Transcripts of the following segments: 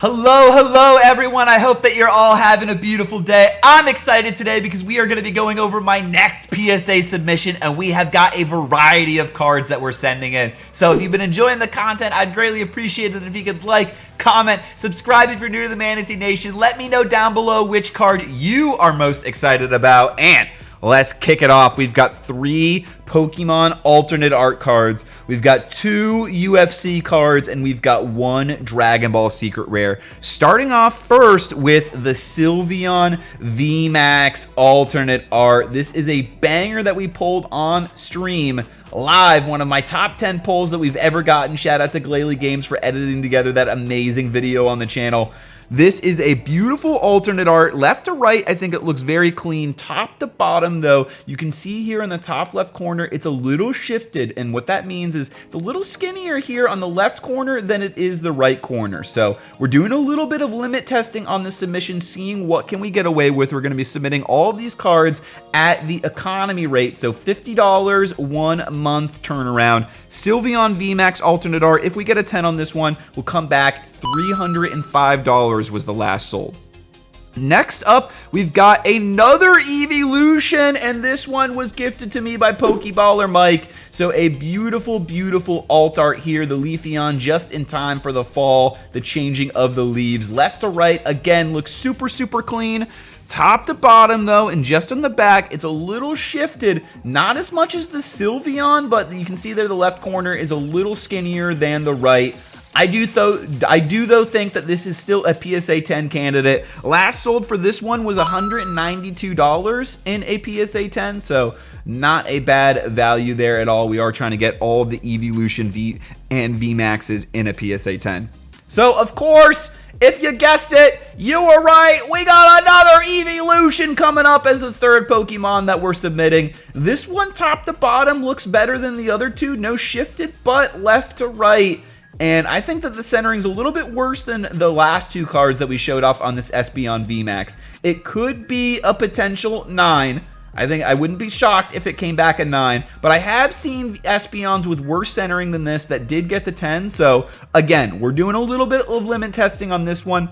Hello everyone. I hope that you're all having a beautiful day. I'm excited today because we are going to be going over my next PSA submission, and we have got a variety of cards that we're sending in. So if you've been enjoying the content, I'd greatly appreciate it if you could like, comment, subscribe if you're new to the Manatee Nation. Let me know down below which card you are most excited about, and let's kick it off. We've got 3 Pokemon alternate art cards. We've got 2 UFC cards, and we've got 1 Dragon Ball Secret Rare. Starting off first with the Sylveon VMAX alternate art. This is a banger that we pulled on stream live. One of my top 10 pulls that we've ever gotten. Shout out to Glalie Games for editing together that amazing video on the channel. This is a beautiful alternate art. Left to right, I think it looks very clean. Top to bottom, though, you can see here in the top left corner, it's a little shifted. And what that means is it's a little skinnier here on the left corner than it is the right corner. So we're doing a little bit of limit testing on this submission, seeing what can we get away with. We're going to be submitting all of these cards at the economy rate. So $50, 1 month turnaround. Sylveon VMAX alternate art. If we get a 10 on this one, we'll come back. $305 was the last sold. Next up, we've got another Evolution, and this one was gifted to me by Pokeballer Mike. So a beautiful, beautiful alt art here. The Leafeon just in time for the fall, the changing of the leaves. Left to right, again, looks super, super clean. Top to bottom, though, and just on the back, it's a little shifted. Not as much as the Sylveon, but you can see there the left corner is a little skinnier than the right. I do though think that this is still a PSA 10 candidate. Last sold for this one was $192 in a PSA 10, so not a bad value there at all. We are trying to get all of the Evolution V and VMAXs in a PSA 10. So, of course, if you guessed it, you were right. We got another Evolution coming up as the 3rd Pokemon that we're submitting. This one, top to bottom, looks better than the other 2. No shifted, but left to right. And I think that the centering's a little bit worse than the last 2 cards that we showed off on this Espeon VMAX. It could be a potential 9. I think I wouldn't be shocked if it came back a 9. But I have seen Espeons with worse centering than this that did get the 10. So, again, we're doing a little bit of limit testing on this one.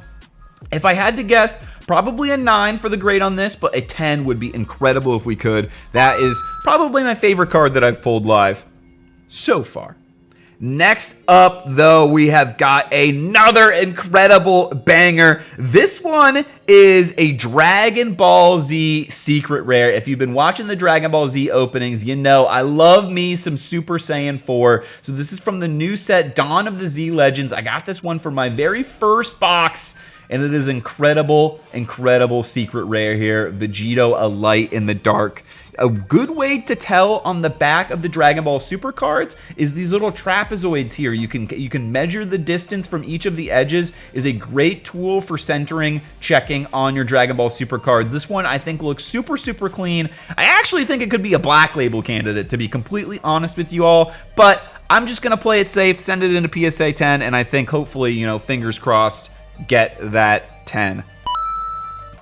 If I had to guess, probably a 9 for the grade on this, but a 10 would be incredible if we could. That is probably my favorite card that I've pulled live so far. Next up, though, we have got another incredible banger. This one is a Dragon Ball Z Secret Rare. If you've been watching the Dragon Ball Z openings, you know I love me some Super Saiyan 4. So this is from the new set, Dawn of the Z Legends. I got this one for my very first box, and it is incredible, incredible Secret Rare here. Vegito, a light in the dark. A good way to tell on the back of the Dragon Ball Super cards is these little trapezoids here. You can measure the distance from each of the edges. Is a great tool for centering, checking on your Dragon Ball Super cards. This one I think looks super, super clean. I actually think it could be a black label candidate, to be completely honest with you all, but I'm just going to play it safe, send it into PSA 10, and I think hopefully, you know, fingers crossed, get that 10.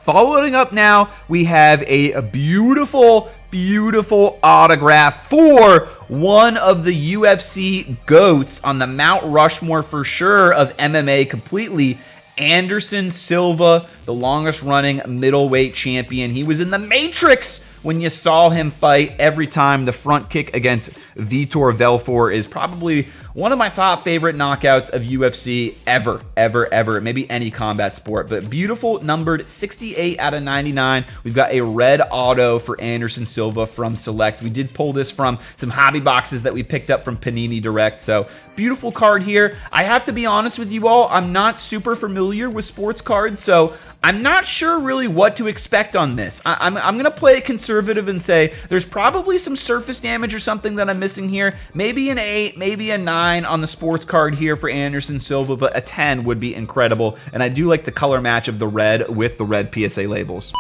Following up now, we have a beautiful, beautiful autograph for one of the UFC GOATs on the Mount Rushmore for sure of MMA completely. Anderson Silva, the longest running middleweight champion. He was in the Matrix when you saw him fight every time. The front kick against Vitor Belfort is probably one of my top favorite knockouts of UFC ever, ever, ever. Maybe any combat sport, but beautiful, numbered 68 out of 99. We've got a red auto for Anderson Silva from Select. We did pull this from some hobby boxes that we picked up from Panini Direct. So beautiful card here. I have to be honest with you all, I'm not super familiar with sports cards, so I'm not sure really what to expect on this. I'm going to play it conservative and say there's probably some surface damage or something that I'm missing here. Maybe an 8, maybe a 9 on the sports card here for Anderson Silva, but a 10 would be incredible. And I do like the color match of the red with the red PSA labels.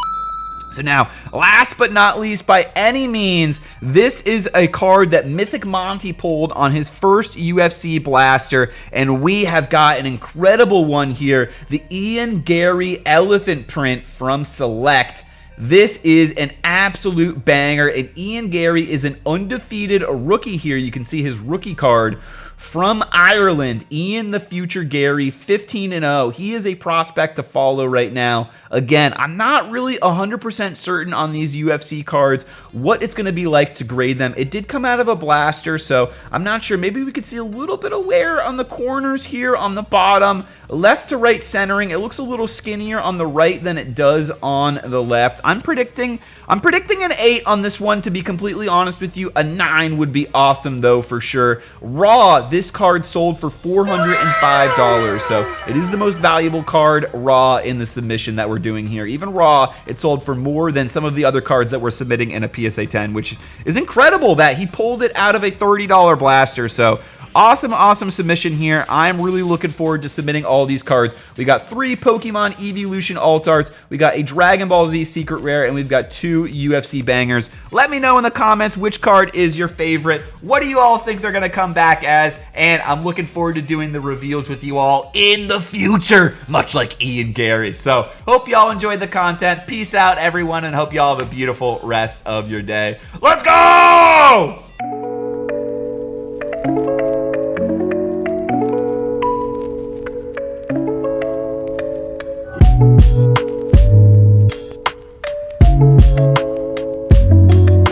So now, last but not least, by any means, this is a card that Mythic Monty pulled on his first UFC blaster, and we have got an incredible one here, the Ian Gary elephant print from Select. This is an absolute banger, and Ian Gary is an undefeated rookie here. You can see his rookie card from Ireland. Ian the Future Gary, 15-0. He is a prospect to follow right now. Again, I'm not really 100% certain on these UFC cards what it's going to be like to grade them. It did come out of a blaster, so I'm not sure. Maybe we could see a little bit of wear on the corners here on the bottom. Left to right centering, it looks a little skinnier on the right than it does on the left. I'm predicting an 8 on this one, to be completely honest with you. A 9 would be awesome though, for sure. Raw, this card sold for $405, so it is the most valuable card raw in the submission that we're doing here. Even raw, it sold for more than some of the other cards that we're submitting in a PSA 10, which is incredible that he pulled it out of a $30 blaster. So awesome submission here. I'm really looking forward to submitting all these cards. We got 3 Pokemon Evolution Alt Arts, we got a Dragon Ball Z Secret Rare, and we've got 2 UFC bangers. Let me know in the comments which card is your favorite. What do you all think they're going to come back as? And I'm looking forward to doing the reveals with you all in the future, much like Ian Gary. So hope y'all enjoyed the content. Peace out, everyone, and hope y'all have a beautiful rest of your day. Let's go!